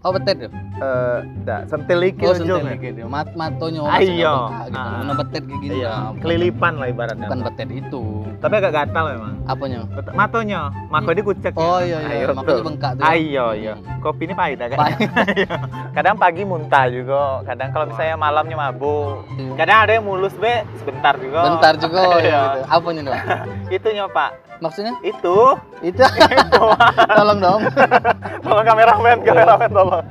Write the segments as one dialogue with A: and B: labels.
A: Oh betet ya?
B: Ndak, sentil iki
A: Oh
B: ujung.
A: sentil gitu. Matonya
B: Ayo.
A: gitu. Mana betet kayak gini.
B: Iya,
A: Bukan-
B: kelilipan lah ibaratnya.
A: Bukan betet itu.
B: Tapi agak gatal memang.
A: Apanya?
B: Matonya, mako dia kucek.
A: Oh iya
B: Ayo,
A: makanya
B: tuh.
A: bengkak tuh. Ya?
B: Ayo, iya. Kopi ini pahit agak.
A: Pahit.
B: Kadang pagi muntah juga, kadang kalau misalnya malamnya mabuk.
A: Iya.
B: Kadang ada yang mulus be, sebentar juga.
A: Bentar juga ya
B: Iya.
A: gitu. Apanya dong?
B: Itunya Pak.
A: Maksudnya?
B: Itu.
A: Itu. Tolong dong.
B: Tolong kameramen tolong.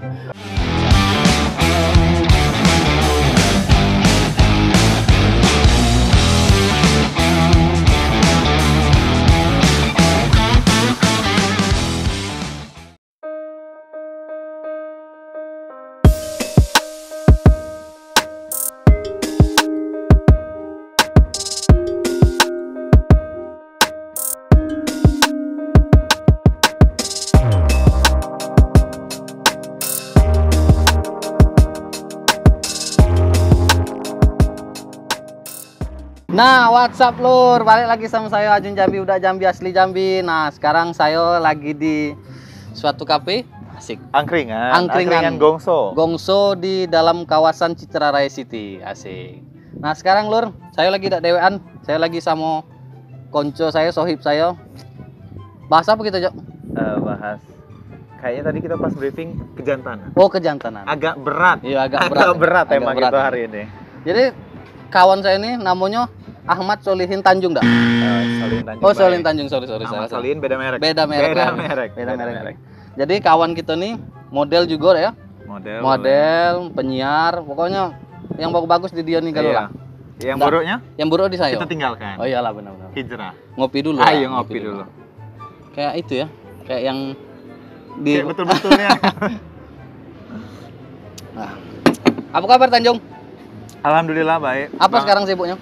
A: Nah, WhatsApp lur, balik lagi sama saya Ajun Jambi, udah Jambi asli Jambi. Nah, sekarang saya lagi di suatu kafe, asik. Angkringan
B: Gongso.
A: Gongso di dalam kawasan Citra Raya City, asik. Nah, sekarang lur, saya lagi tidak dewean, saya lagi sama konco saya, sohib saya. Bahas apa kita, Jok?
B: Bahas. Kayaknya tadi kita pas briefing kejantanan.
A: Oh, kejantanan.
B: Agak berat.
A: Iya, agak berat.
B: Agak berat
A: Agak
B: emang
A: berat.
B: itu hari ini.
A: Jadi kawan saya ini namanya Ahmad Solihin Tanjung dah.
B: Solihin Tanjung.
A: Oh, Solihin Tanjung, sorry.
B: Ahmad
A: salah.
B: Solihin beda merek.
A: Beda merek. Beda merek. Jadi kawan kita nih model juga ya. Model, penyiar, pokoknya yang bagus-bagus di dia nih kalau lah.
B: Yang
A: Nggak.
B: buruknya
A: Yang buruk di saya.
B: kita tinggalkan.
A: Oh iyalah benar-benar.
B: Hijrah.
A: Ngopi dulu.
B: Ayo
A: lah,
B: ngopi dulu.
A: Kayak itu ya. Kayak yang di
B: Kayak betul-betulnya.
A: Nah. Apa kabar Tanjung?
B: Alhamdulillah baik.
A: Apa
B: Bang,
A: sekarang sibuknya?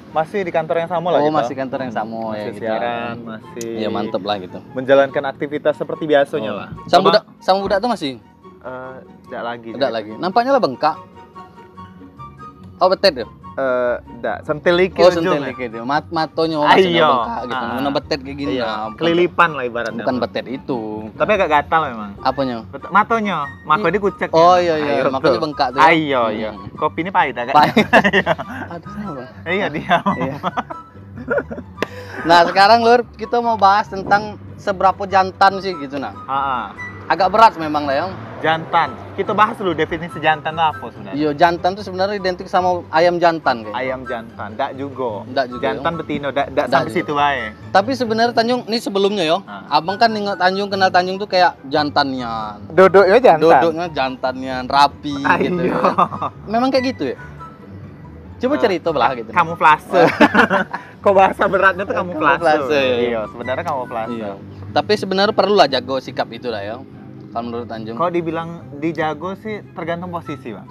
B: masih di kantor yang sama lah
A: Oh,
B: kita.
A: masih kantor yang sama
B: Masih
A: ya gitu.
B: siaran, masih
A: Iya, mantep lah gitu.
B: menjalankan aktivitas seperti biasanya lah.
A: Sama budak tuh masih?
B: Tidak lagi.
A: Udah lagi. Nampaknya lah bengkak. Oh, betet ya?
B: Ndak, sentil iki
A: Oh,
B: ujung.
A: sentil gitu. Matonya masih
B: Ayo.
A: bengkak gitu. Mana betet kayak gini.
B: Iya,
A: Nah,
B: kelilipan lah ibaratnya.
A: bukan betet itu.
B: Tapi agak gatal memang.
A: Apanya?
B: Matonya, mako dia kucek.
A: Oh iya,
B: Ayo,
A: makanya
B: tuh.
A: bengkak tuh. Ya?
B: Ayo, iya. Kopi ini pahit agak.
A: Pahit.
B: Iya.
A: Aduh, kenapa?
B: Iya, dia.
A: Iya. Nah, sekarang lur, kita mau bahas tentang seberapa jantan sih gitu nah. Agak berat memang lah ya.
B: Jantan. Kita bahas dulu definisi jantan itu apa sebenarnya.
A: Iya, jantan tuh sebenarnya identik sama ayam jantan kayaknya.
B: Ayam jantan, ndak juga.
A: Ndak juga,
B: Jantan betino, ndak
A: Ndak
B: sampai
A: juga.
B: situ bae.
A: Tapi sebenarnya Tanjung, ini sebelumnya yo. Abang kan nengok Tanjung, kenal Tanjung tuh kayak jantannya.
B: Duduknya jantan.
A: Duduknya jantannya rapi gitu.
B: Ayo.
A: Ya. Memang kayak gitu ya? Coba cerita belah gitu.
B: Kamuflase. Kok bahasa beratnya tuh kamuflase.
A: Kamuflase.
B: Iya, sebenarnya kamuflase.
A: Iya. Tapi sebenarnya perlu lah jago sikap itu lah ya. Kalau menurut Tanjung.
B: Kalau dibilang dijago sih tergantung posisi, Bang.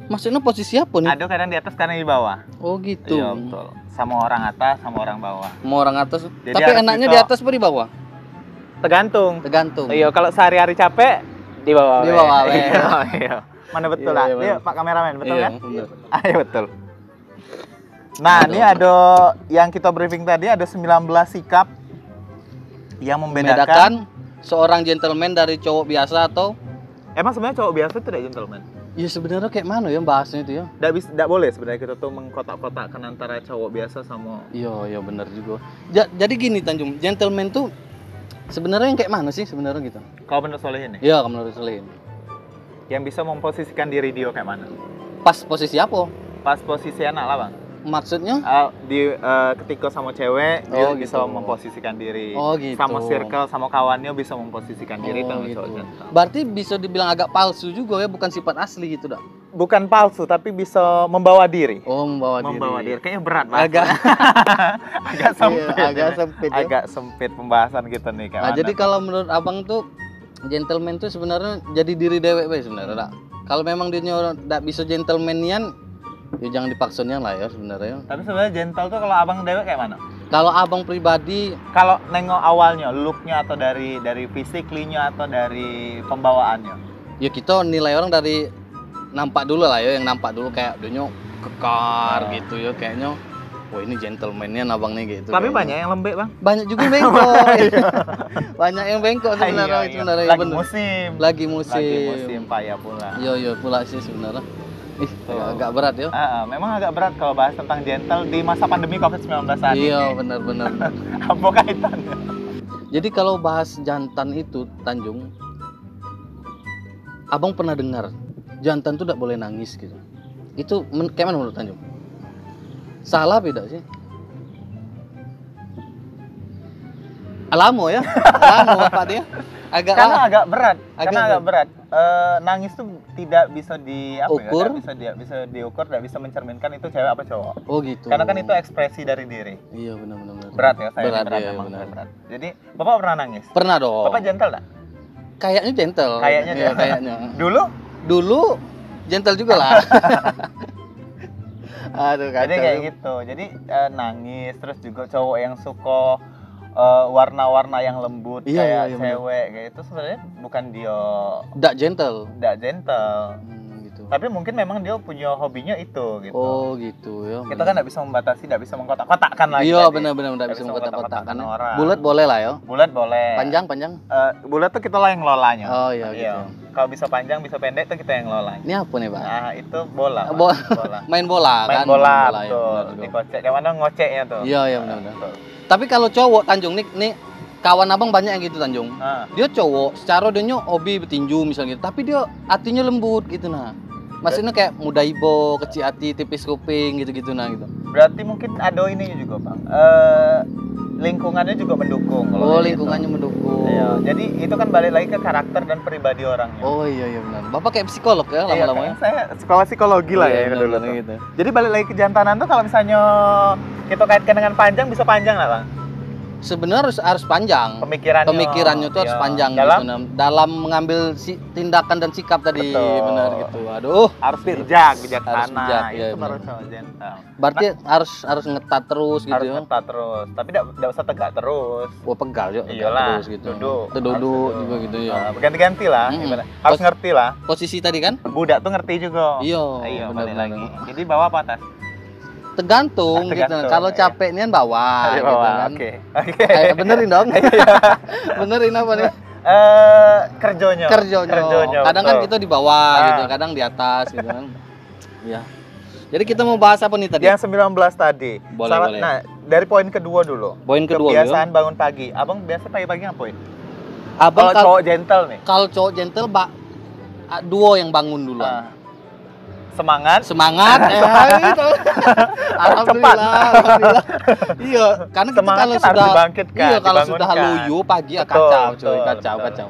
A: Maksudnya posisi apa nih?
B: Ada kadang di atas, kadang di bawah.
A: Oh gitu.
B: Iya, betul. Sama orang atas, sama orang bawah.
A: Mau orang atas.
B: Jadi
A: Tapi
B: harus
A: enaknya
B: bisa-
A: di atas apa di bawah?
B: Tergantung.
A: Tergantung.
B: Iya, kalau sehari-hari capek di bawah.
A: Di bawah, we.
B: Iya, iya. Mana betul
A: Iya,
B: lah?
A: iya,
B: Iya,
A: bener.
B: Pak kameramen, betul
A: Iya,
B: kan?
A: bener.
B: Ayo betul. Nah,
A: Betul,
B: ini ada yang kita briefing tadi ada 19 sikap yang membedakan.
A: Seorang gentleman dari cowok biasa atau
B: Emang sebenarnya cowok biasa itu tidak gentleman?
A: ya sebenarnya kayak mana ya bahasnya itu ya?
B: Tidak boleh sebenarnya kita tuh mengkotak-kotakkan antara cowok biasa sama.
A: Iya benar juga. Jadi gini Tanjung, gentleman tuh sebenarnya yang kayak mana sih sebenarnya gitu?
B: Kalau menurut Solihin nih,
A: Iya, menurut Selin.
B: yang bisa memposisikan diri dia kayak mana?
A: Pas posisi apa?
B: Pas posisi anak lah, Bang.
A: Maksudnya?
B: Ketika sama cewek
A: Oh,
B: dia bisa
A: gitu.
B: memposisikan diri.
A: Oh, gitu.
B: Sama circle, sama kawannya bisa memposisikan diri sama
A: gitu.
B: cowok jantan.
A: Berarti bisa dibilang agak palsu juga ya, bukan sifat asli gitu dah.
B: Bukan palsu tapi bisa membawa diri.
A: Oh, membawa diri.
B: Kayaknya berat banget.
A: Agak
B: agak sempit.
A: Iya, agak sempit ya.
B: Agak sempit pembahasan kita nih kayak
A: Nah,
B: mana.
A: jadi kalau menurut Abang tuh gentleman tuh sebenarnya jadi diri dewek we sebenarnya dak. Kalau memang dia nggak bisa gentlemanian, ya jangan dipaksain lah ya sebenarnya.
B: Tapi sebenarnya gentle tuh kalau abang dewek kayak mana?
A: Kalau Abang pribadi,
B: Kalau nengok awalnya, looknya atau dari fisiklinya atau dari pembawaannya?
A: ya kita nilai orang dari nampak dulu lah ya, yang nampak dulu kayak dia kekar
B: Oh.
A: gitu ya kayaknya. wah ini gentleman-nya abang nih gitu.
B: Tapi
A: kayaknya.
B: banyak yang lembek, Bang.
A: Banyak juga yang bengkok. Banyak yang bengkok sebenarnya.
B: Iya.
A: Sebenarnya
B: Lagi
A: bener.
B: musim.
A: Lagi musim.
B: Lagi musim payah pula.
A: Iya pula sih sebenarnya. Ih, agak berat ya.
B: Memang agak berat kalau bahas tentang gentle di masa pandemi COVID-19 saat ini.
A: Iya, benar-benar.
B: Apa kaitannya?
A: Jadi kalau bahas jantan itu, Tanjung, abang pernah dengar jantan tuh tidak boleh nangis gitu. Itu kayak mana menurut Tanjung? Salah beda sih? Alamo ya? Alamo Pak dia?
B: Agak berat. Karena
A: Agak
B: agak berat. Nangis tuh tidak bisa
A: Ukur?
B: Tidak bisa diukur, tidak bisa mencerminkan itu cewek apa cowok.
A: Oh gitu.
B: Karena kan itu ekspresi dari diri.
A: Iya benar-benar.
B: Berat ya, saya
A: Berat,
B: berat
A: iya,
B: emang,
A: benar.
B: berat. Jadi, Bapak pernah nangis?
A: Pernah dong.
B: Bapak gentle enggak?
A: Kayaknya gentle.
B: Kayaknya
A: Iya,
B: gentle.
A: kayaknya.
B: Dulu
A: Gentle juga lah. Aduh kacau.
B: jadi kayak gitu. Jadi nangis, terus juga cowok yang suka warna-warna yang lembut
A: Iya,
B: kayak
A: iya,
B: cewek kayak itu sebenarnya bukan dia
A: Nggak gentle.
B: tidak gentle.
A: Gitu.
B: Tapi mungkin memang dia punya hobinya itu gitu.
A: Oh gitu ya.
B: Kita kan nggak bisa membatasi, nggak bisa mengkotak-kotakkan lagi.
A: Iya
B: tadi.
A: benar-benar nggak
B: Nggak
A: bisa
B: bisa
A: mengkotak-kotakkan.
B: mengkotak-kotakkan orang.
A: Bulat boleh lah ya.
B: Bulat boleh.
A: Panjang.
B: Bulat tuh kita lah yang ngelolanya.
A: Oh iya gitu.
B: Kalau bisa panjang, bisa pendek tuh kita yang ngelolanya.
A: Ini apa nih Pak?
B: Nah, itu bola. Pak.
A: Bola.
B: Bola.
A: Main bola
B: Main
A: kan?
B: bola,
A: ya,
B: betul.
A: benar juga.
B: Dikocek. Yang mana ngoceknya tuh.
A: Iya benar-benar.
B: Betul.
A: Tapi kalau cowok Tanjung nih kawan abang banyak yang gitu Tanjung.
B: Nah,
A: Dia cowok, secara dia hobi bertinju misalnya gitu. Tapi dia hatinya lembut gitu nah. Maksudnya kayak muda ibo, kecil hati, tipis kuping gitu-gitu nah gitu.
B: berarti mungkin ada ini juga, Bang. Lingkungannya juga mendukung. kalau
A: Oh
B: kayak
A: lingkungannya
B: gitu.
A: mendukung.
B: Iya, jadi itu kan balik lagi ke karakter dan pribadi orangnya.
A: Oh iya benar. Bapak kayak psikolog ya
B: Iya,
A: lama-lama ya.
B: kan saya sekolah psikologi lah ya dulu tuh.
A: gitu.
B: Jadi balik lagi ke jantanan tuh kalau misalnya kita kaitkan dengan panjang bisa panjang lah, Bang.
A: Sebenarnya harus panjang. Pemikirannya tuh harus
B: iya.
A: panjang
B: dalam
A: gitu. Nah. Dalam mengambil tindakan dan sikap tadi
B: Betul.
A: benar gitu. Aduh.
B: harus bijak,
A: Harus
B: bijaksana.
A: bijak, iya,
B: Itu baru
A: benar.
B: cowok gentle.
A: Berarti harus ngetat terus gitu
B: Harus
A: ya.
B: ketat terus, tapi tidak usah tegak terus.
A: Wah pegal yuk, pegal
B: Iyalah,
A: terus gitu.
B: duduk.
A: Duduk
B: Harus
A: juga gitu ya.
B: Berganti-ganti lah,
A: Mm-mm.
B: ibarat. Harus ngerti lah.
A: Posisi tadi kan?
B: Budak tuh ngerti juga.
A: Iya,
B: balik
A: benar-benar.
B: lagi. Jadi bawah apa atas?
A: Tergantung, gitu.
B: Tergantung,
A: Kalau
B: iya.
A: capek nih kan bawah
B: Di
A: gitu
B: bawah.
A: kan.
B: Oke.
A: Benerin dong. Benerin apa nih?
B: Kerjonya.
A: Kerjonya. Kadang kan
B: betul.
A: kita di bawah
B: Ah.
A: gitu, kadang di atas gitu kan. Iya. Jadi kita mau bahas apa nih tadi?
B: Yang 19 tadi.
A: Boleh.
B: Nah, dari poin kedua dulu.
A: Poin kedua
B: Kebiasaan bangun pagi. Abang biasa pagi-pagi ngapain?
A: Abang
B: Kalau cowok gentle nih.
A: kalau cowok gentle duo yang bangun duluan.
B: Nah, semangat.
A: Semangat itu. Alhamdulillah. Iya, karena kita
B: Semangat
A: kalau
B: kan harus
A: sudah
B: dibangkitkan,
A: iya kalau sudah
B: dibangunkan.
A: loyo pagi ya
B: Betul,
A: kacau
B: betul,
A: coy, kacau.
B: betul.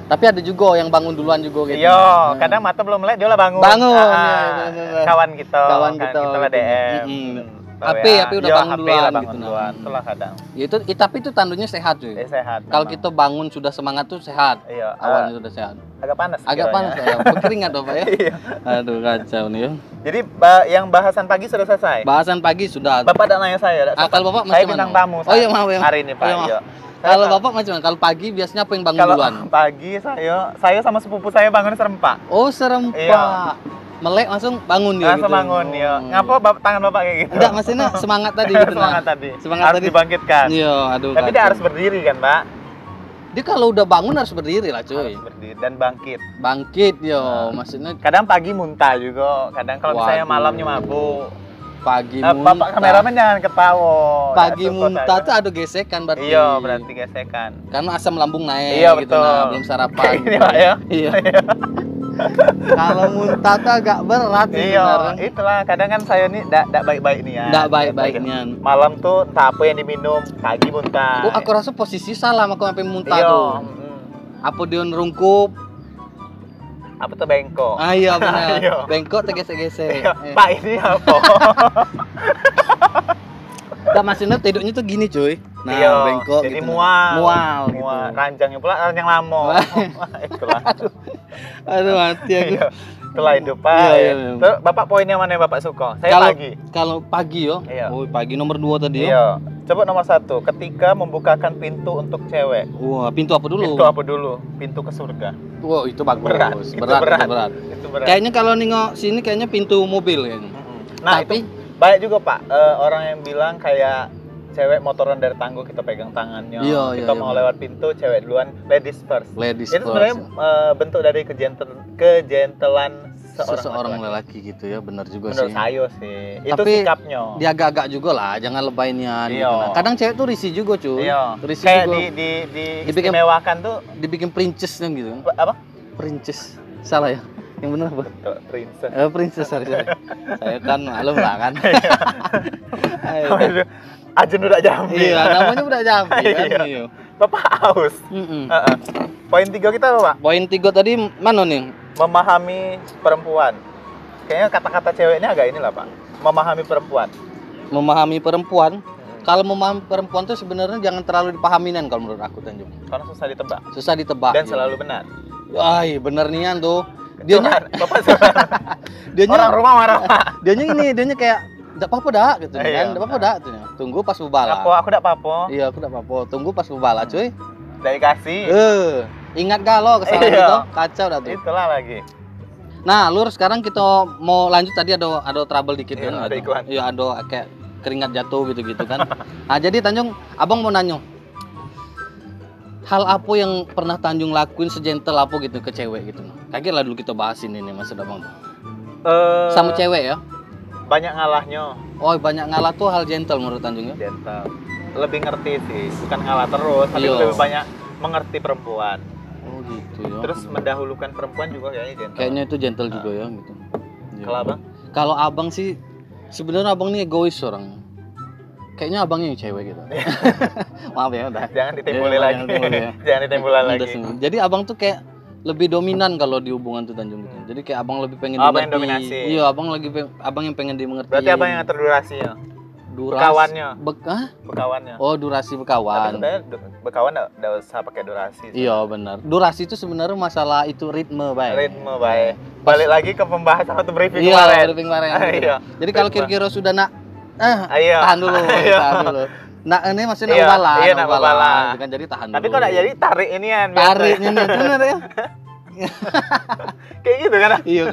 A: Tapi ada juga yang bangun duluan juga gitu.
B: Iya,
A: Nah.
B: kadang mata belum melek dia lah bangun.
A: Bangun,
B: Ah,
A: iya, bener.
B: kawan kita,
A: Kawan
B: kan
A: kita,
B: kita lah
A: gitu.
B: DM.
A: Mm-mm.
B: Tahu
A: HP
B: ya.
A: udah
B: Iya,
A: bangun
B: HP
A: duluan
B: lah bangun
A: gitu,
B: duluan.
A: nah.
B: Itulah kadang.
A: Ya, tapi itu tandanya sehat cuy.
B: Sehat.
A: Kalau
B: memang.
A: kita bangun sudah semangat tuh sehat.
B: Iya,
A: Awalnya sudah sehat.
B: agak panas.
A: Agak
B: kiranya.
A: panas ya. Berkeringat dong Pak ya.
B: Iya.
A: Aduh kacau nih ya.
B: Jadi yang bahasan pagi sudah selesai.
A: Bahasan pagi sudah.
B: Bapak tak nanya saya.
A: Kalau Bapak
B: saya
A: macam
B: bintang
A: mana?
B: tamu.
A: Oh iya maaf ya.
B: Hari ini Pak.
A: Oh, iya, maaf.
B: Iya.
A: Kalau
B: Saya-
A: Bapak macam mana? Kalau pagi biasanya apa yang bangun
B: kalau
A: duluan?
B: pagi saya sama sepupu saya bangun serempak.
A: Oh serempak.
B: Iya.
A: Melek langsung bangun dia
B: Langsung
A: gitu.
B: bangun ya.
A: Oh,
B: Ngapa tangan Bapak kayak gitu?
A: Enggak, maksudnya semangat tadi gitu.
B: Semangat
A: nah.
B: tadi.
A: Semangat
B: harus
A: tadi.
B: dibangkitkan.
A: Iya, aduh.
B: Tapi dia
A: kacau.
B: harus berdiri kan, Pak?
A: Dia kalau udah bangun harus berdiri lah, cuy.
B: Harus berdiri dan bangkit.
A: Bangkit yo,
B: Nah.
A: maksudnya
B: Kadang pagi muntah juga. Kadang kalau misalnya
A: Waduh.
B: malamnya mabuk.
A: pagi muntah.
B: Bapak kameramen jangan ketawa.
A: Pagi
B: Nggak suka
A: muntah
B: saya.
A: tuh ada gesekan berarti.
B: Iya, berarti gesekan.
A: Karena asam lambung naik
B: Iya,
A: gitu
B: betul.
A: nah, belum sarapan.
B: Kayak gini, Pak, ya.
A: Iya. Kalau muntah tuh agak berat sih
B: Iya,
A: sebenarnya.
B: itulah. Kadang kan saya nih ndak baik-baik nih ya.
A: Nggak baik-baiknya.
B: Malam tuh entah apa yang diminum, pagi muntah.
A: Oh, aku rasa posisi salah aku sampai muntah
B: Iya.
A: tuh. Apa dia ngerungkup?
B: Apa tuh bengkok?
A: Ah iya benar.
B: Iya.
A: Bengkok tergesek-gesek.
B: Iya. Pak ini apa?
A: Enggak maksudnya tidurnya tuh gini cuy. Nah,
B: Iya,
A: bengkok
B: jadi
A: gitu.
B: mual.
A: Mual gitu.
B: Mual. Ranjangnya pula ranjang lamo.
A: Wah.
B: Itulah.
A: Aduh mati aku.
B: Iya. Itulah hidup Pak.
A: Iya, iya, iya.
B: Terus Bapak poinnya mana yang Bapak suka? Saya
A: Kalau
B: pagi.
A: Kalau pagi yo.
B: Iya.
A: Oh, pagi nomor 2 tadi yo.
B: Iya. Coba nomor 1, ketika membukakan pintu untuk cewek.
A: Wah, pintu apa dulu?
B: Pintu apa dulu? Pintu ke surga.
A: Wah, itu bagus.
B: Berat. Itu berat.
A: Berat.
B: Itu berat.
A: Kayaknya kalau nengok sini kayaknya pintu mobil kayaknya.
B: Nah,
A: Tapi
B: itu Banyak juga Pak orang yang bilang kayak cewek motoran dari tangga kita pegang tangannya,
A: Iya,
B: kita
A: iya,
B: mau
A: iya.
B: lewat pintu cewek duluan, ladies first.
A: Ladies
B: Itu
A: first,
B: sebenarnya
A: ya.
B: bentuk dari kejentelan
A: Seseorang
B: laki-laki.
A: lelaki gitu ya, benar juga
B: Menurut
A: sih.
B: saya sih, itu
A: Tapi
B: sikapnya.
A: dia agak-agak juga lah, jangan lebaynian gitu.
B: Iya.
A: Nah, kadang cewek tuh risih juga cuy.
B: Iya.
A: Risih
B: Kayak
A: juga.
B: di
A: Dibikin-
B: istimewakan tuh
A: Dibikin princess gitu kan.
B: apa?
A: Princess. Salah ya? Yang benar apa?
B: Betul, princess.
A: Princess, sorry. Saya kan maklum lah kan. Ayo, kan.
B: Ajun udah Jambi.
A: Iya, namanya udah Jambi kan.
B: Iya.
A: Iya.
B: Bapak haus.
A: Mm-mm.
B: Heeh. Poin 3 kita apa, Pak?
A: Poin 3 tadi mana nih?
B: Memahami perempuan. Kayaknya kata-kata ceweknya agak inilah, Pak. Memahami perempuan.
A: Memahami perempuan. Kalau memahami perempuan tuh sebenarnya jangan terlalu dipahaminan kalau menurut aku Tanjung.
B: Karena susah ditebak
A: Susah ditebak.
B: dan
A: ya.
B: selalu benar.
A: Ay, bener nian tuh. Dianya
B: Curhat. Bapak curhat.
A: dianya
B: Orang rumah marah, Pak.
A: dianya kayak enggak apa-apa dah gitu
B: Iya.
A: kan. Enggak apa-apa dah gitu. Tunggu pas bubala.
B: Aku enggak apa-apa.
A: Iya, aku enggak apa-apa. Tunggu pas bubala, cuy.
B: Dari kasih.
A: Ingat gak lo kesalahan
B: Iya.
A: itu? Kacau dah tuh.
B: Itulah lagi.
A: Nah, Lur, sekarang kita mau lanjut tadi ada trouble dikit
B: Iya,
A: kan?
B: ada iklan.
A: Iya, ada kayak keringat jatuh gitu-gitu kan. Nah, jadi Tanjung, Abang mau nanya. Hal apa yang pernah Tanjung lakuin sejentel apa gitu ke cewek gitu? Kaget lah dulu kita bahasin ini maksud Abang. Sama cewek ya?
B: Banyak ngalahnya.
A: Oh, banyak ngalah tuh hal gentle menurut Tanjung ya?
B: Gentle. Lebih ngerti sih, bukan ngalah terus, tapi
A: Iya.
B: lebih banyak mengerti perempuan.
A: Oh, gitu ya.
B: Terus mendahulukan perempuan juga kayaknya gentle.
A: Kayaknya itu gentle juga ya gitu. Iya.
B: Kalau Abang?
A: Kalau Abang sih sebenarnya Abang nih egois orang. Kayaknya abangnya yang cewek gitu. Maaf ya udah.
B: Jangan ditimbulin
A: Iya,
B: lagi.
A: jangan ditimbulin ya.
B: Jangan ditimbulin
A: Udah
B: lagi.
A: semua. Jadi abang tuh kayak lebih dominan kalau di hubungan tuh Tanjung gitu. Jadi kayak abang lebih pengen
B: Abang yang
A: dimengerti.
B: dominasi.
A: Iya, abang yang pengen dimengerti.
B: Berarti abang yang ngatur durasinya,
A: Durasi.
B: bekawannya.
A: Hah?
B: bekawannya.
A: Oh, durasi
B: Tapi
A: bekawan.
B: sebenarnya bekawan nggak usah pakai durasi.
A: Iya, benar. Durasi itu sebenarnya masalah itu ritme, baik.
B: Ritme baik. Balik lagi ke pembahasan atau briefing
A: Iya,
B: kemarin.
A: briefing kemarin.
B: Iya.
A: Jadi kalau
B: Ritme.
A: kira-kira sudah nak
B: Iya.
A: tahan dulu,
B: Iya.
A: tahan dulu. Nah, ini maksudnya
B: Iya,
A: ubala,
B: iya, nak ubala.
A: Kan jadi tahan
B: Tapi
A: dulu.
B: kok nggak jadi tarik inian. biasa.
A: tariknya nih bener ya.
B: Kayak gitu kan?
A: Iya,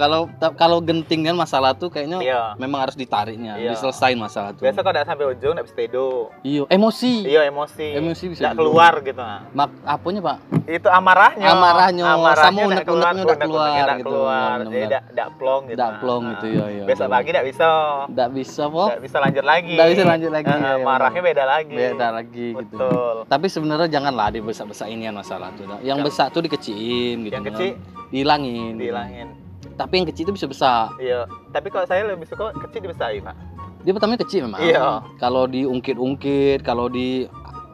A: kalau genting kan masalah tuh kayaknya
B: Iya.
A: memang harus ditariknya,
B: Iya.
A: diselesain masalah tuh.
B: Biasa kalau nggak sampai ujung nggak bisa tedo.
A: Iya, emosi.
B: Iya emosi.
A: Emosi bisa
B: Nggak
A: juga.
B: keluar gitu. Nah.
A: Apanya, Pak?
B: Itu amarahnya.
A: Amarahnya, sama
B: nggak
A: unek-uneknya nggak keluar
B: nggak
A: gitu.
B: keluar.
A: Bener-bener.
B: Jadi nggak plong gitu.
A: Nggak plong
B: Nah.
A: gitu, iya, iya.
B: Besok pagi nggak bisa.
A: Nggak bisa, Pok.
B: Nggak bisa lanjut lagi.
A: Nggak bisa lanjut lagi, iya, iya,
B: marahnya
A: bener.
B: beda lagi.
A: Beda lagi gitu.
B: Betul.
A: Tapi sebenarnya janganlah dibesak-besakin masalah tuh. Yang besar tuh dikecilin gitu.
B: Yang
A: kan.
B: kecil
A: dihilangin.
B: dihilangin.
A: Tapi yang kecil itu bisa besar.
B: Iya. Tapi kalau saya lebih suka kecil dibesarin, Pak.
A: Dia pertamanya kecil memang.
B: Iya.
A: Kalau diungkit-ungkit, kalau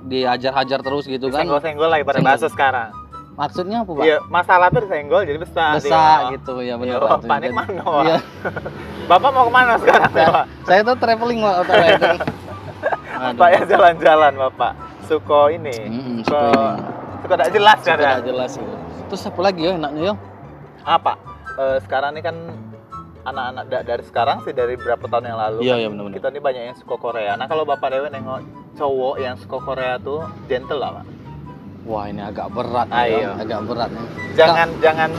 A: diajar-hajar terus gitu kan.
B: Senggol-senggol lah ibarat
A: Senggol.
B: bahasa sekarang.
A: Maksudnya apa, Pak?
B: Iya, masalah tuh disenggol jadi besar.
A: Besar
B: dia.
A: gitu ya
B: Iya,
A: benar. Pak.
B: panik
A: Jadi-
B: mana, Pak?
A: Iya.
B: Bapak mau kemana sekarang, Pak?
A: Saya tuh traveling Pak. Aduh.
B: Bapak ya jalan-jalan, Bapak. Suko ini.
A: Suko ini.
B: Suko tidak jelas
A: Sudah
B: kadang.
A: jelas gitu. Terus apa lagi ya enaknya ya?
B: Apa? Sekarang ini kan anak-anak dari sekarang sih dari berapa tahun yang lalu
A: Iya,
B: kan
A: iya, benar-benar.
B: kita ini banyak yang suka Korea. Nah kalau Bapak Dewa nengok cowok yang suka Korea tuh gentle lah, Pak.
A: Wah, ini agak berat
B: Iya.
A: ya. Agak berat ya.
B: Jangan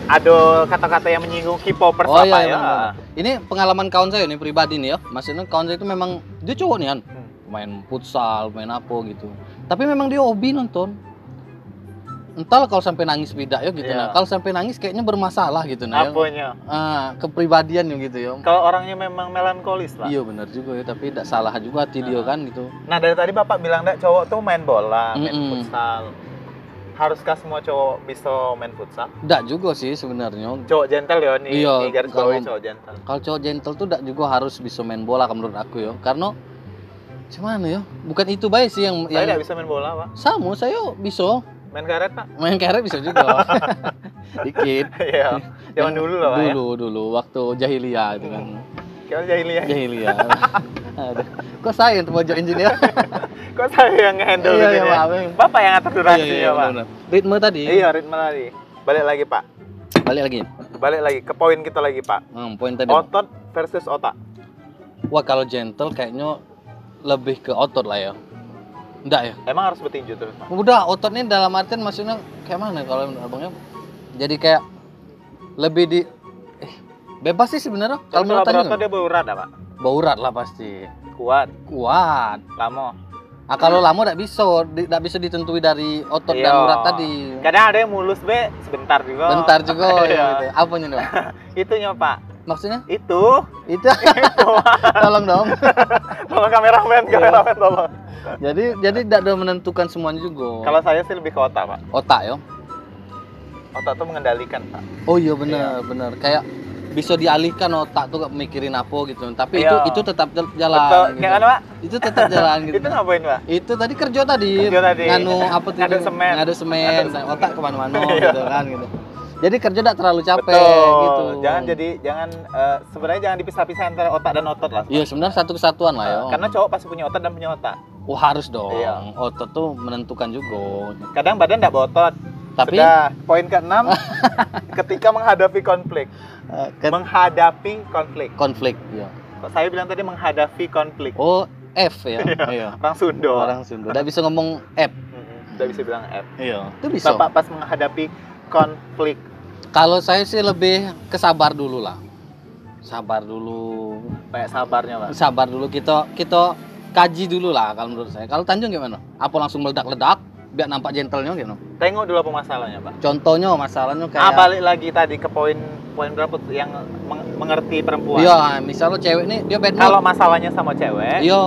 B: ada kata-kata yang menyinggung K-popers
A: Oh iya,
B: apa
A: iya,
B: ya.
A: benar. Ini pengalaman kawan saya nih pribadi nih ya. Maksudnya kawan saya itu memang dia cowok nih kan. Main futsal, main apa gitu. Tapi memang dia hobi nonton. Entahlah kalau sampai nangis beda ya gitu.
B: Iya.
A: Nah, kalau sampai nangis kayaknya bermasalah gitu nah. Ya.
B: Apanya?
A: Kepribadian gitu ya.
B: Kalau orangnya memang melankolis, Pak.
A: Iya benar juga ya, tapi tidak salah juga hati dia kan gitu.
B: Nah dari tadi Bapak bilang dak cowok tuh main bola, main
A: Mm-mm.
B: futsal. Haruskah semua cowok bisa main futsal?
A: Tidak juga sih sebenarnya.
B: Cowok gentle ya nih,
A: Iya,
B: nih garis
A: kalau-
B: bawahi cowok gentle.
A: Kalau cowok gentle tuh tidak juga harus bisa main bola kalau menurut aku ya. Karena cuman ya, bukan itu baik sih yang
B: Saya tidak bisa main bola, Pak.
A: sama saya bisa
B: Main karet, Pak.
A: main karet bisa juga. Dikit.
B: Iya. Zaman dulu lah, Pak ya.
A: Dulu waktu jahiliyah itu kan.
B: Kalau jahiliyah.
A: Jahiliyah. Aduh. Kok saya yang pojok engineer?
B: Kok saya yang handle
A: Iya,
B: ini
A: iya,
B: ya?
A: maaf.
B: Bapak yang atur durasinya, Pak.
A: benar-benar. Ritme tadi.
B: Iya, ritme tadi. Balik lagi, Pak.
A: Balik lagi.
B: Balik lagi ke poin kita lagi, Pak.
A: Poin tadi.
B: Otot versus otak.
A: Wah, kalau gentle kayaknya lebih ke otot lah ya. Enggak ya?
B: Emang harus bertinju terus, Pak.
A: Udah, ototnya dalam artian maksudnya kayak mana kalau menurut abangnya? Jadi kayak lebih bebas sih sebenarnya. Kalau menurut
B: Kalau
A: Tanjung.
B: berotot dia berat, Pak.
A: Bau urat lah pasti.
B: Kuat,
A: Kuat.
B: lama.
A: Ah kalau lama tidak bisa ditentui dari otot dan
B: Iya.
A: urat tadi.
B: Kadang ada yang mulus be, sebentar juga.
A: Bentar juga ya
B: Iya.
A: gitu. Apanya nih, Pak?
B: Itunya Pak.
A: Maksudnya?
B: Itu.
A: Itu tolong dong.
B: Tolong kameramen tolong.
A: Jadi tidak ada menentukan semuanya juga.
B: Kalau saya sih lebih ke otak Pak.
A: Otak ya.
B: Otak tuh mengendalikan Pak.
A: Oh iya benar. Kayak bisa dialihkan otak tuh gak mikirin apa gitu. Tapi
B: Iya.
A: itu tetap jalan.
B: Betul.
A: Gitu.
B: Kayak mana Pak?
A: Itu tetap jalan gitu.
B: Itu ngapain Pak?
A: Itu tadi kerja tadi. Nganu apa tuh?
B: Ngadu semen.
A: Ngadu semen. Otak kemana-mana
B: Iya.
A: gitu kan gitu. Jadi kerja tidak terlalu capek
B: Betul.
A: gitu.
B: Jangan sebenarnya jangan dipisah-pisah antara otak dan otot lah.
A: Iya sebenarnya satu kesatuan lah ya.
B: Karena cowok pasti punya otot dan punya otak.
A: Oh harus dong.
B: Iya.
A: Otot tuh menentukan juga.
B: Kadang badan nggak berotot.
A: Tapi
B: Sudah, poin ke-6 ketika menghadapi konflik. Menghadapi konflik.
A: konflik. Iya.
B: Kok saya bilang tadi menghadapi konflik.
A: Oh F ya. Iya.
B: Orang Sunda.
A: Orang Sunda. Tidak bisa ngomong F.
B: Udah bisa bilang F.
A: Iya. Itu bisa.
B: Bapak pas menghadapi konflik.
A: Kalau saya sih lebih kesabar dulu lah. Sabar dulu.
B: Kayak sabarnya Pak.
A: Sabar dulu kita kaji dulu lah kalau menurut saya. Kalau Tanjung gimana? Apa langsung meledak-ledak biar nampak gentlenya gitu?
B: Tengok dulu apa masalahnya Pak.
A: Contohnya masalahnya kayak
B: Balik lagi tadi ke poin berapa tuh yang mengerti perempuan.
A: iya, misalnya cewek nih dia bad mood.
B: Kalau masalahnya sama cewek,
A: Iya,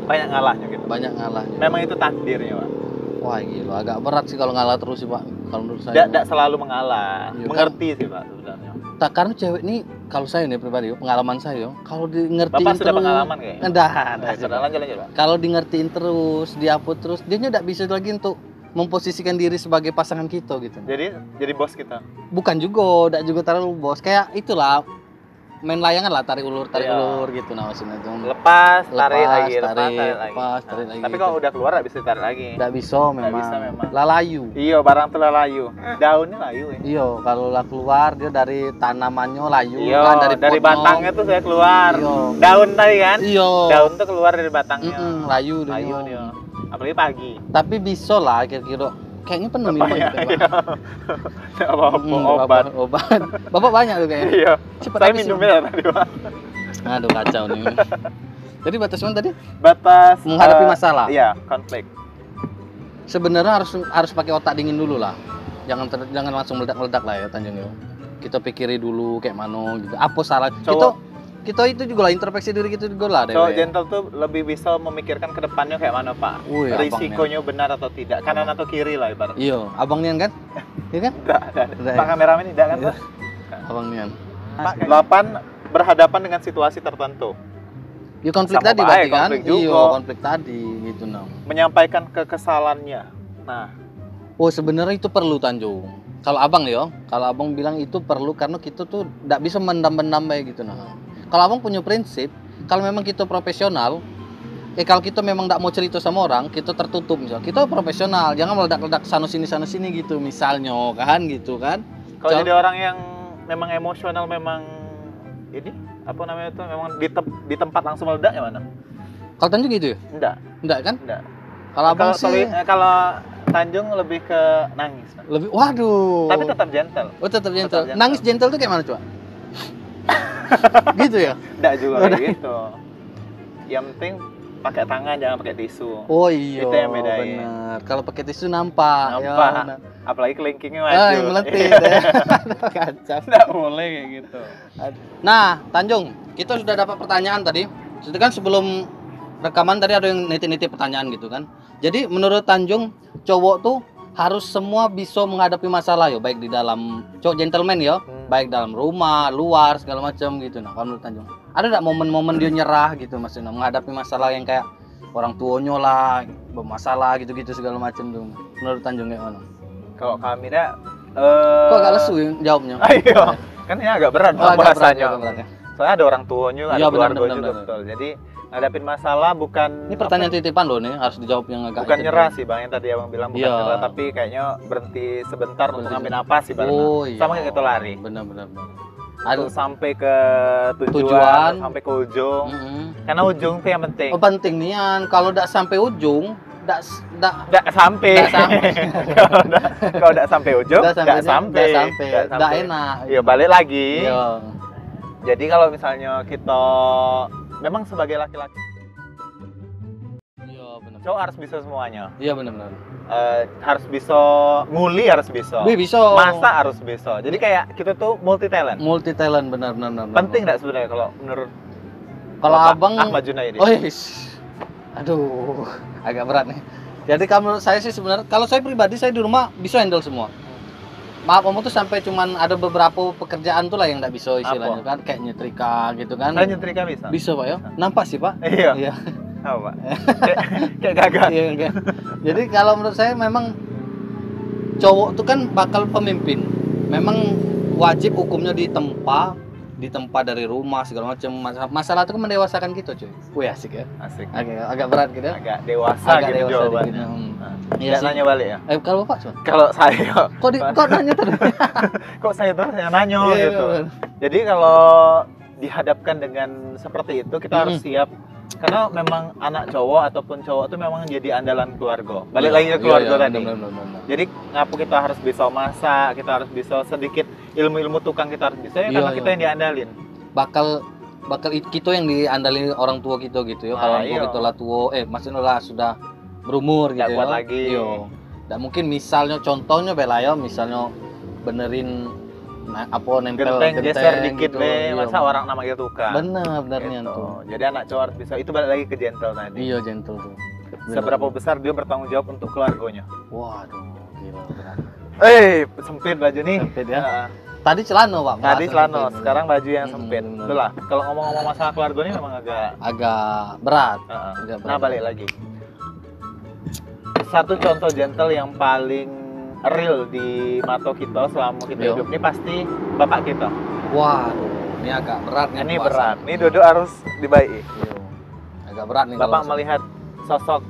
B: banyak ngalahnya gitu.
A: banyak ngalahnya.
B: Memang itu takdirnya Pak.
A: Wah gila, agak berat sih kalau ngalah terus sih Pak. Kalau menurut saya.
B: Tidak selalu mengalah,
A: Iya,
B: mengerti sih Pak sebenarnya.
A: Tak, karena cewek nih kalau saya nih pribadi, pengalaman saya, kalau di ngertiin
B: Bapak sudah
A: terus,
B: pengalaman kayaknya.
A: Enggak,
B: Sudah lanjut Pak.
A: kalau di ngertiin terus, diupload terus, dia nggak bisa lagi untuk memposisikan diri sebagai pasangan kita gitu.
B: Jadi bos kita.
A: Bukan juga, enggak juga terlalu bos. Kayak itulah main layangan lah, tarik ulur
B: Iya.
A: gitu nah maksudnya tuh.
B: Lepas, tarik
A: Lepas,
B: lagi,
A: tarik lagi
B: Tapi
A: gitu.
B: kalau udah keluar nggak bisa tarik lagi.
A: Enggak bisa memang.
B: bisa memang.
A: Lalayu.
B: Iya, barang tuh layu. Daunnya layu ya.
A: Iya, kalau lah keluar dia dari tanamannya layu
B: Iya,
A: kan
B: dari
A: potnya.
B: batangnya tuh saya keluar.
A: Iya.
B: Daun tadi kan?
A: Iya.
B: Daun tuh keluar dari batangnya.
A: Layu dia.
B: Layu dia. Apalagi pagi.
A: Tapi bisa lah kira-kira. Kayaknya penuh minum
B: Iya,
A: gitu, Pak.
B: iya. Apa-apa
A: Obat. Bapak banyak tuh kayaknya.
B: Iya.
A: Cepat
B: Saya
A: habis,
B: minumnya tadi, Pak.
A: Aduh kacau nih. Jadi batas mana tadi?
B: Batas
A: Menghadapi masalah.
B: Iya, konflik.
A: Sebenarnya harus pakai otak dingin dulu lah. Jangan langsung meledak-meledak lah ya Tanjung ya. Kita pikiri dulu kayak mana gitu. Apa salah? Kita itu juga lah introspeksi diri kita juga lah deh.
B: Cowok gentle tuh lebih bisa memikirkan ke depannya kayak mana, Pak.
A: Wih,
B: Risikonya benar atau tidak, kanan atau kiri lah ibaratnya.
A: Iya, Abang Nian kan? Iya kan?
B: Enggak.
A: Udah,
B: Pak
A: ya?
B: kameramen tidak kan, Pak?
A: Abang Nian.
B: Pak, 8 berhadapan dengan situasi tertentu.
A: Ya konflik
B: Sama
A: tadi
B: baik,
A: berarti kan?
B: konflik juga.
A: Iya, konflik tadi gitu nah.
B: Menyampaikan kekesalannya. Nah,
A: Oh sebenarnya itu perlu Tanjung. Kalau abang ya, kalau abang bilang itu perlu karena kita tuh tidak bisa mendam-mendam kayak gitu nah. Kalau abang punya prinsip, kalau memang kita profesional, kalau kita memang tidak mau cerita sama orang, kita tertutup misal. Kita profesional, jangan meledak-ledak sana sini gitu misalnya kan gitu kan.
B: kalau jadi orang yang memang emosional memang ini apa namanya itu memang di tempat langsung meledak ya mana?
A: Kalau Tanjung gitu ya?
B: Enggak.
A: Kan?
B: Enggak.
A: Kalau abang sih
B: Kalau Tanjung lebih ke nangis. Pak.
A: lebih, waduh.
B: Tapi tetap gentle.
A: Oh tetap gentle.
B: gentle.
A: Nangis gentle tuh kayak mana coba? Gitu ya?
B: Enggak juga
A: Udah.
B: kayak gitu. Yang penting pakai tangan jangan pakai tisu.
A: Oh iya.
B: Itu yang bedain.
A: Benar. Kalau pakai tisu nampak. Ya,
B: Nampak.
A: benar.
B: Apalagi kelingkingnya
A: Ah,
B: maju.
A: yang meletit ya. Kacau.
B: Enggak boleh kayak gitu.
A: Nah, Tanjung, kita sudah dapat pertanyaan tadi. Itu kan sebelum rekaman tadi ada yang nitip-nitip pertanyaan gitu kan. Jadi menurut Tanjung, cowok tuh harus semua bisa menghadapi masalah ya, baik di dalam cowok gentleman ya, baik dalam rumah, luar segala macam gitu. Nah, kalau menurut Tanjung, ada enggak momen-momen dia nyerah gitu maksudnya menghadapi masalah yang kayak orang tuanya lah, bermasalah gitu-gitu segala macam tuh. Menurut Tanjung kayak mana?
B: Kalau kami dah
A: Kok agak lesu ya jawabnya?
B: Ayo. Kan ini agak berat
A: Oh, agak berat,
B: bahasanya.
A: agak berat ya.
B: Soalnya ada orang tuanya, ada
A: Iya, benar,
B: keluarga
A: benar,
B: juga
A: benar.
B: betul. Jadi ngadapin masalah bukan
A: Ini pertanyaan titipan loh nih, harus dijawab yang agak
B: bukan
A: itu
B: nyerah
A: dulu.
B: sih Bang yang tadi Abang bilang bukan
A: Iya.
B: nyerah tapi kayaknya berhenti sebentar untuk
A: Berhenti.
B: ngambil napas sih Bang.
A: Oh iya.
B: Sama kayak gitu lari.
A: Benar.
B: Untuk sampai ke tujuan,
A: Tujuan.
B: sampai ke ujung.
A: Mm-mm.
B: Karena ujung tuh yang penting.
A: Oh penting nian, kalau udah sampai ujung, udah
B: Nggak sampai.
A: Nggak sampai.
B: Kalau nggak sampai ujung, nggak sampai.
A: udah enak.
B: Iya balik lagi.
A: Iya.
B: Jadi kalau misalnya kita memang sebagai laki-laki,
A: Iya benar.
B: cowok harus bisa semuanya.
A: Iya benar.
B: Harus bisa nguli, harus bisa.
A: Bisa.
B: Masak harus bisa. Jadi kayak kita tuh multi talent.
A: Multi talent benar.
B: Penting nggak sebenarnya kalau menurut
A: Kalau
B: Bapak
A: abang,
B: Ahmad Junaidi?
A: oh aduh, agak berat nih. Jadi kalau saya sih sebenarnya, kalau saya pribadi saya di rumah bisa handle semua. Maaf om tuh sampai cuman ada beberapa pekerjaan tuh lah yang nggak bisa istilahnya kan, kayak nyetrika gitu kan.
B: Saya nyetrika bisa.
A: Bisa pak ya? Nampak sih pak?
B: Iya.
A: Iya.
B: Apa, Pak? Kayak gagah.
A: Iya, kayak. Jadi kalau menurut saya memang cowok tuh kan bakal pemimpin. Memang wajib hukumnya ditempa dari rumah segala macam. Masalah itu kan mendewasakan gitu cuy. Wih asik ya.
B: Asik.
A: Agak berat gitu.
B: Agak dewasa
A: Agak
B: gitu
A: dewasa
B: jawabannya.
A: dikit.
B: Iya,
A: Iya sih.
B: nanya balik ya.
A: Kalau bapak cuman?
B: Kalau saya,
A: Kok nanya terus?
B: kok saya terus yang nanya
A: Iya,
B: gitu.
A: bener.
B: Jadi kalau dihadapkan dengan seperti itu kita harus siap. Karena memang anak cowok ataupun cowok itu memang jadi andalan keluarga. Balik lagi ke keluarga tadi.
A: Bener.
B: Jadi ngapu kita harus bisa masak, kita harus bisa sedikit ilmu-ilmu tukang kita harus bisa ya, karena kita yang diandalin.
A: Bakal kita yang diandalin orang tua kita gitu ya. Kalau orang tua kita lah tua, maksudnya lah sudah berumur gitu ya.
B: Kuat lagi.
A: Iya. Dan mungkin misalnya contohnya bela ya, misalnya benerin nempel
B: Genteng geser dikit
A: gitu.
B: be,
A: Iya.
B: masa orang nama itu tukang.
A: Benernya
B: Gitu.
A: tuh.
B: Jadi anak cowok harus bisa. Itu balik lagi ke gentle tadi.
A: Iya gentle tuh.
B: Seberapa besar dia bertanggung jawab untuk keluarganya.
A: Waduh, gila berat.
B: Sempit baju nih.
A: Sempit ya.
B: Nah,
A: Tadi celana pak.
B: tadi
A: Bahasa
B: celana,
A: sempit.
B: sekarang baju yang
A: Mm-mm,
B: sempit.
A: bener.
B: Betul lah. Kalau ngomong-ngomong masalah keluarga ini memang
A: agak berat.
B: agak
A: Agak berat.
B: Nah, balik lagi. Satu contoh gentle yang paling real di mata kita selama kita
A: Yo.
B: hidup ini pasti bapak kita.
A: Waduh, ini agak berat nih.
B: Ini
A: pembahasan.
B: berat. Ini Dodo harus dibaiki.
A: Iya. Agak berat nih.
B: Bapak
A: kalau
B: melihat sosok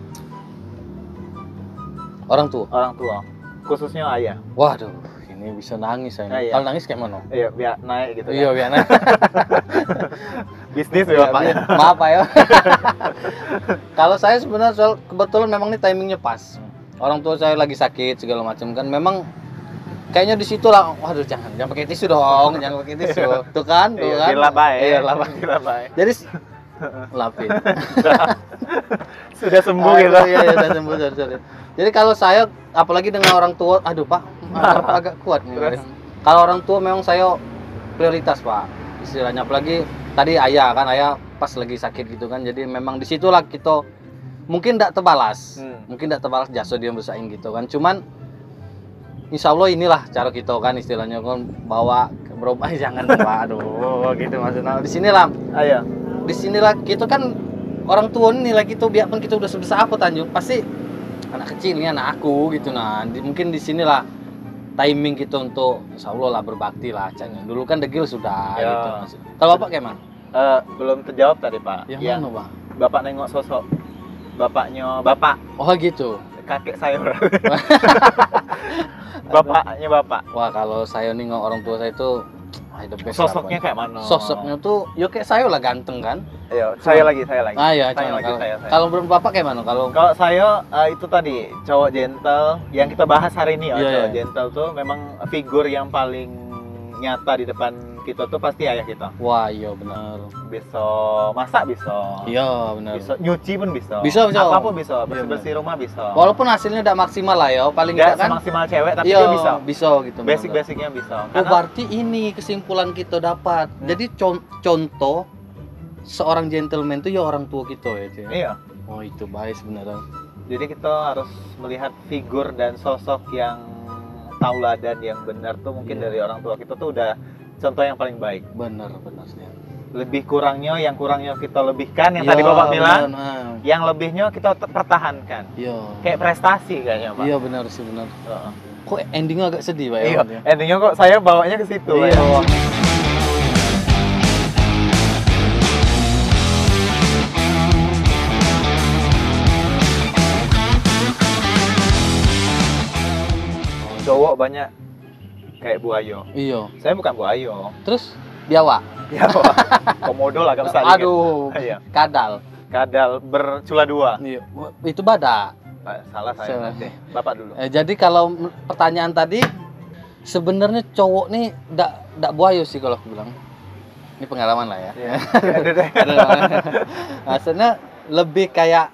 A: orang tua.
B: orang tua, khususnya ayah.
A: Waduh, ini bisa nangis saya.
B: Iya.
A: Kalau nangis kayak mana?
B: Iya, biar naik gitu.
A: Iya,
B: kan.
A: biar nangis.
B: Bisnis ya bapaknya.
A: Maaf Pak ya. Kalau saya sebenarnya kebetulan memang ini timingnya pas. Orang tua saya lagi sakit segala macam kan. Memang kayaknya di situ lah. Waduh, jangan pakai tisu dong, jangan pakai tisu. Tuh kan,
B: Iya, dilabai.
A: Iya, labai.
B: Dilabai.
A: Jadi lapin.
B: Sudah sembuh
A: Ah,
B: gitu.
A: Iya, sudah sembuh, sorry. Jadi kalau saya apalagi dengan orang tua, aduh Pak, agak kuat nih.
B: Terus?
A: Kalau orang tua memang saya prioritas Pak. Istilahnya apalagi tadi ayah pas lagi sakit gitu kan. Jadi memang disitulah kita mungkin tidak terbalas. Mungkin tidak terbalas jasa dia bersaing gitu kan. Cuman insya Allah inilah cara kita kan istilahnya kan bawa berobat jangan Pak. Aduh, gitu maksudnya. Di sinilah
B: Ayo.
A: di sinilah kita kan orang tua ini nilai kita biarpun kita udah sebesar apa Tanjung pasti anak kecil ini anak aku gitu mungkin di sinilah timing kita untuk insya Allah lah berbakti lah Canya. Dulu kan degil sudah
B: Ya.
A: gitu maksud. Kalau bapak kayak mana?
B: Belum terjawab tadi Pak.
A: Yang
B: Ya,
A: mana Pak?
B: Bapak nengok sosok bapaknya bapak,
A: Oh gitu.
B: kakek saya. Bapaknya bapak.
A: Wah kalau saya nih orang tua saya itu the best
B: Sosoknya
A: lah,
B: kayak mana?
A: Pak. Sosoknya tuh ya kayak saya lah ganteng kan.
B: Ayo, saya lagi.
A: Ah ya,
B: Saya lagi,
A: kalau,
B: saya.
A: kalau belum bapak kayak mana? Kalau
B: Kalau saya itu tadi cowok gentle yang kita bahas hari ini ya,
A: Iya,
B: cowok
A: iya.
B: gentle tuh memang figur yang paling nyata di depan kita tuh pasti ayah kita.
A: wah iya benar.
B: Bisa masak bisa.
A: Iya benar.
B: Bisa nyuci pun bisa.
A: Bisa.
B: Apapun bisa,
A: Iya,
B: bersih-bersih rumah bisa.
A: Walaupun hasilnya tidak maksimal lah ya, paling
B: Nggak
A: tidak kan.
B: semaksimal cewek tapi
A: Iya,
B: dia bisa.
A: bisa gitu. benar-benar.
B: Basic-basicnya bisa.
A: Oh, berarti ini kesimpulan kita dapat. Jadi contoh seorang gentleman itu ya orang tua kita ya, Cik.
B: Iya.
A: Oh, itu baik sebenarnya.
B: Jadi kita harus melihat figur dan sosok yang tauladan yang benar tuh mungkin
A: Iya.
B: dari orang tua kita tuh udah contoh yang paling baik.
A: Benar sih.
B: Lebih kurangnya yang kurangnya kita lebihkan yang
A: Iya,
B: tadi Bapak bilang,
A: benar.
B: yang lebihnya kita pertahankan.
A: Iya.
B: Kayak prestasi kayaknya, Pak.
A: Iya benar sih benar.
B: Heeh.
A: Kok endingnya agak sedih, Pak ya?
B: Iya,
A: Bang, ya?
B: endingnya kok saya bawanya ke situ.
A: Iya.
B: ya. Cowok banyak kayak Bu Ayo.
A: Iya.
B: Saya bukan Bu Ayo.
A: Terus biawak.
B: Ya, komodo lah gak usah dikit.
A: Aduh.
B: Iya.
A: Kadal.
B: Kadal bercula dua.
A: Iya. Itu badak.
B: Salah saya.
A: Salah.
B: Oke, Bapak dulu.
A: Jadi kalau pertanyaan tadi sebenarnya cowok nih ndak buayo sih kalau aku bilang. Ini pengalaman lah ya.
B: Iya. Ada deh.
A: Maksudnya lebih kayak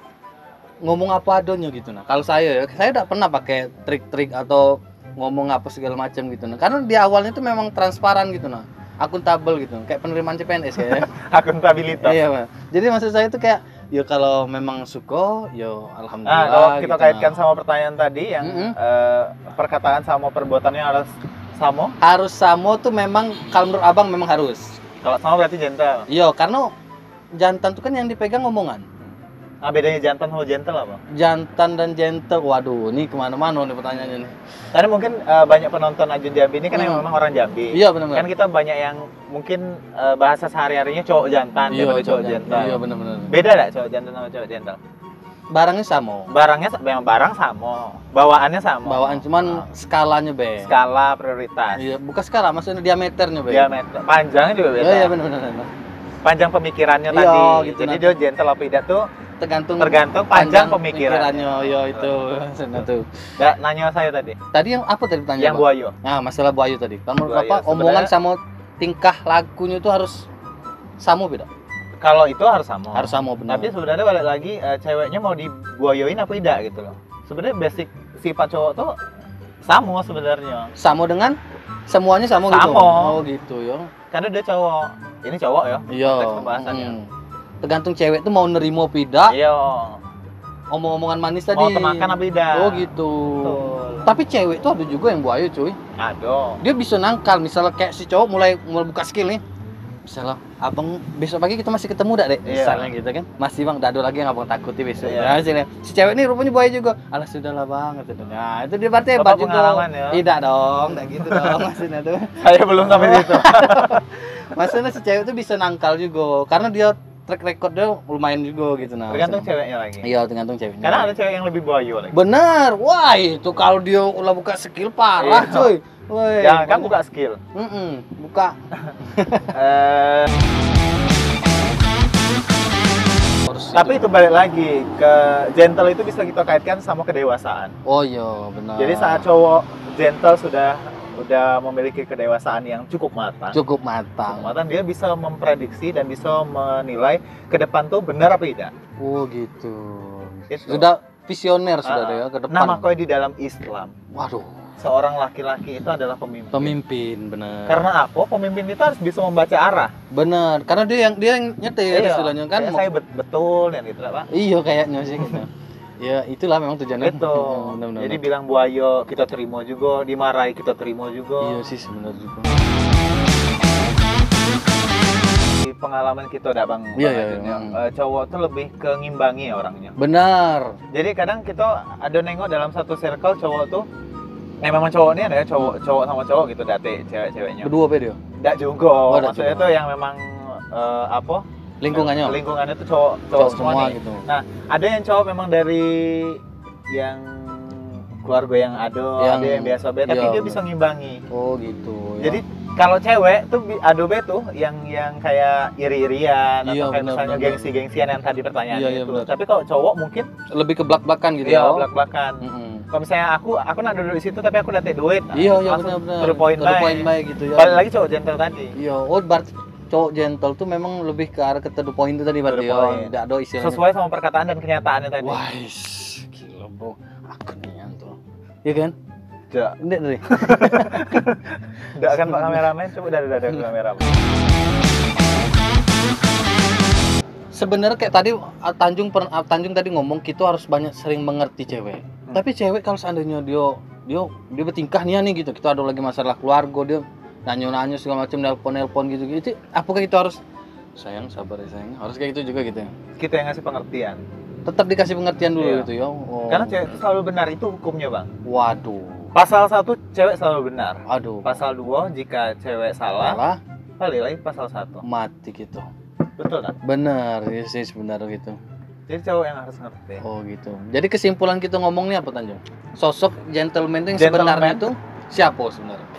A: ngomong apa adanya gitu nah. Kalau saya tidak pernah pakai trik-trik atau ngomong apa segala macam gitu nah. Karena di awalnya itu memang transparan gitu nah. Akuntabel gitu. Kayak penerimaan CPNS kayaknya.
B: Akuntabilitas.
A: Iya, Pak. Jadi maksud saya itu kayak ya kalau memang suka, ya
B: Nah,
A: alhamdulillah.
B: kalau kita
A: gitu,
B: kaitkan
A: nah.
B: sama pertanyaan tadi yang perkataan sama perbuatannya harus sama.
A: Harus samo tuh memang kalau menurut Abang memang harus.
B: Kalau sama berarti gentle.
A: Iya, karena jantan tuh kan yang dipegang omongan.
B: Nah, bedanya jantan sama gentle apa?
A: Jantan dan gentle, waduh, ini kemana-mana nih pertanyaannya nih.
B: Karena mungkin banyak penonton Ajun Jambi ini kan yang memang orang Jambi.
A: Iya benar.
B: Kan kita banyak yang mungkin bahasa sehari-harinya cowok jantan daripada cowok gentle.
A: Iya benar.
B: Beda nggak cowok jantan sama cowok gentle?
A: Barangnya sama.
B: Barangnya memang barang sama, bawaannya sama.
A: Bawaan cuman skalanya be.
B: Skala prioritas.
A: Iya, bukan skala, maksudnya diameternya be.
B: Diameter, panjangnya juga beda.
A: Iya benar.
B: Panjang pemikirannya
A: Iya,
B: tadi.
A: gitu,
B: Jadi
A: nanti.
B: dia gentle apa tidak tuh
A: Tergantung
B: panjang pemikirannya.
A: Iya itu. Sana tuh.
B: Nggak nanya saya tadi.
A: Tadi yang apa tadi pertanyaan?
B: Yang
A: Pak?
B: buayo.
A: Nah, masalah buayu tadi. Kalau menurut
B: Buayu,
A: Bapak omongan
B: sebenarnya-
A: sama tingkah lakunya itu harus sama beda?
B: Kalau itu harus sama.
A: Harus sama benar.
B: Tapi sebenarnya balik lagi ceweknya mau dibuayoin apa tidak gitu loh. Sebenarnya basic sifat cowok tuh sama sebenarnya.
A: Sama dengan semuanya sama gitu.
B: Sama.
A: Oh gitu ya.
B: Karena dia cowok. Ini cowok ya.
A: Iya.
B: Konteks pembahasannya.
A: Tergantung cewek tuh mau nerimo apa tidak.
B: Iya.
A: Omong-omongan manis tadi.
B: Mau temakan apa tidak.
A: Oh gitu.
B: Betul.
A: Tapi cewek tuh ada juga yang buayu cuy.
B: Aduh.
A: Dia bisa nangkal. Misalnya kayak si cowok mulai buka skill nih. Misalnya, abang besok pagi kita masih ketemu dak dek?
B: Iya.
A: Misalnya gitu kan. Masih bang, dak ada lagi yang abang takuti besok.
B: Iya.
A: Nah, sini. Si cewek ini rupanya buaya juga. Alah sudahlah bang. Gitu. Nah itu dia berarti hebat
B: Bapak
A: juga.
B: pengalaman ya?
A: Tidak dong, tidak gitu dong maksudnya tuh.
B: Saya belum sampai situ.
A: Maksudnya si cewek tuh bisa nangkal juga. Karena dia track record dia lumayan juga gitu nah.
B: Tergantung
A: maksudnya.
B: ceweknya lagi.
A: Iya tergantung ceweknya.
B: Karena ada cewek yang lebih buayo lagi.
A: Bener, wah itu kalau dia ulah buka skill parah
B: Iya.
A: cuy. Woi,
B: Jangan kan buka skill.
A: buka.
B: Eh,
A: Harus
B: tapi itu balik lagi ke gentle itu bisa kita kaitkan sama kedewasaan.
A: Oh iya benar.
B: Jadi saat cowok gentle sudah memiliki kedewasaan yang cukup matang.
A: cukup matang.
B: Matang, dia bisa memprediksi dan bisa menilai ke depan tuh benar apa tidak.
A: Oh gitu.
B: Itu.
A: Sudah visioner sudah deh ya ke depan.
B: Nah, makanya di dalam Islam,
A: Waduh,
B: seorang laki-laki itu adalah pemimpin.
A: pemimpin benar.
B: Karena apa? Pemimpin itu harus bisa membaca arah.
A: Benar, karena dia yang nyetir istilahnya kan.
B: Kayak saya betul yang gitu lah, Pak.
A: Iya kayaknya sih gitu. Ya itulah memang tujuannya.
B: Gitu.
A: Benar-benar.
B: Jadi bilang buayo kita terima juga, dimarahi kita terima juga.
A: Iya sih sebenarnya juga.
B: Di pengalaman kita ada Bang.
A: Iya,
B: Bang
A: iya,
B: Ajun, ya.
A: iya.
B: Cowok tuh lebih ke ngimbangi ya orangnya.
A: Benar.
B: Jadi kadang kita ada nengok dalam satu circle cowok tuh memang cowok ini ada cowok sama cowok gitu date cewek-ceweknya.
A: Berdua apa dia?
B: Enggak juga.
A: Oh, nggak
B: Maksudnya
A: juga.
B: tuh yang memang apa?
A: Lingkungannya.
B: Lingkungannya tuh cowok semua nih.
A: gitu.
B: Nah, ada yang cowok memang dari yang keluarga yang ada yang biasa be, tapi
A: iya,
B: dia
A: bener.
B: bisa ngimbangi.
A: Oh gitu. Ya.
B: Jadi kalau cewek tuh adobe tuh yang kayak iri-irian
A: Iya,
B: atau kayak
A: bener,
B: misalnya
A: bener.
B: gengsi-gengsian yang tadi pertanyaannya
A: Iya, iya,
B: itu.
A: bener.
B: Tapi kalau cowok mungkin
A: lebih ke belak-belakan gitu
B: iya
A: ya.
B: belak-belakan. Kalau misalnya aku nak duduk di situ tapi aku dapat duit.
A: Iya, iya
B: langsung
A: benar-benar.
B: to the point baik.
A: baik gitu ya.
B: Balik lagi cowok gentle tadi.
A: Iya, oh berarti cowok gentle tuh memang lebih ke arah ke the point itu tadi
B: To
A: berarti
B: the
A: ya.
B: point.
A: Tidak ada istilahnya.
B: Sesuai sama perkataan dan kenyataannya tadi.
A: Wah, gila bro. Aku nih tuh. Iya kan?
B: Tidak.
A: Enggak dari.
B: Tidak kan Pak kameramen, coba dari kameramen.
A: Sebenarnya kayak tadi Tanjung tadi ngomong kita harus banyak sering mengerti cewek. Tapi cewek kalau seandainya dia bertingkah nih gitu, kita ada lagi masalah keluarga, dia nanya segala macam nelpon gitu. Apakah kita harus sayang sabar ya sayang? Harus kayak gitu juga gitu ya.
B: Kita yang ngasih pengertian.
A: Tetap dikasih pengertian dulu
B: Iya.
A: gitu ya. Oh.
B: Karena cewek itu selalu benar, itu hukumnya Bang.
A: Waduh.
B: Pasal 1 cewek selalu benar.
A: Aduh.
B: Pasal 2 jika cewek salah,
A: Salah
B: balik lagi pasal 1.
A: mati gitu.
B: Betul kan?
A: Bener ya sih sebenarnya gitu.
B: Jadi cowok yang harus ngerti.
A: Oh gitu. Jadi kesimpulan kita ngomong nih apa Tanjung? Sosok gentleman itu yang
B: Gentleman.
A: sebenarnya itu siapa sebenarnya?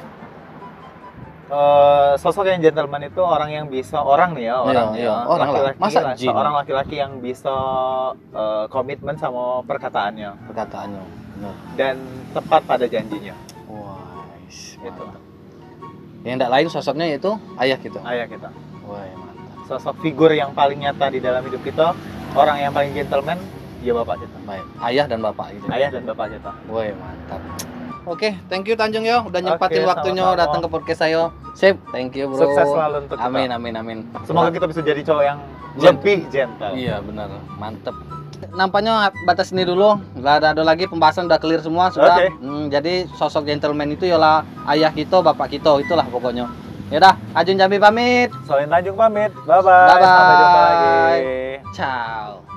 B: Sosok yang gentleman itu orang yang bisa orang nih ya orang
A: Iya,
B: ya
A: orang lah.
B: laki-laki
A: Masa
B: lah,
A: jin?
B: seorang laki-laki yang bisa komitmen sama perkataannya
A: Perkataannya. Benar.
B: dan tepat pada janjinya.
A: Wah,
B: Gitu.
A: yang tidak lain sosoknya yaitu ayah kita.
B: Ayah kita.
A: Wah, mantap.
B: Sosok figur yang paling nyata di dalam hidup kita, orang yang paling gentleman, ya bapak kita.
A: Baik, ayah dan bapak gitu.
B: Ayah dan bapak kita.
A: Wah, mantap. Oke, thank you Tanjung yo udah nyempatin
B: Oke,
A: waktunya
B: sama-sama.
A: datang ke podcast saya. Sip, thank you bro.
B: Sukses selalu untuk kita.
A: Amin, amin, amin.
B: Semoga kita bisa jadi cowok yang
A: Gentle.
B: lebih gentle.
A: Iya benar, mantep. Nampaknya batas ini dulu, nggak ada lagi pembahasan, udah clear semua sudah.
B: Oke.
A: Jadi sosok gentleman itu ialah ayah kita, bapak kita, itulah pokoknya. Yaudah, Ajun Jambi pamit.
B: Solin Tanjung pamit. Bye bye.
A: Bye-bye.
B: Sampai jumpa lagi.
A: Ciao.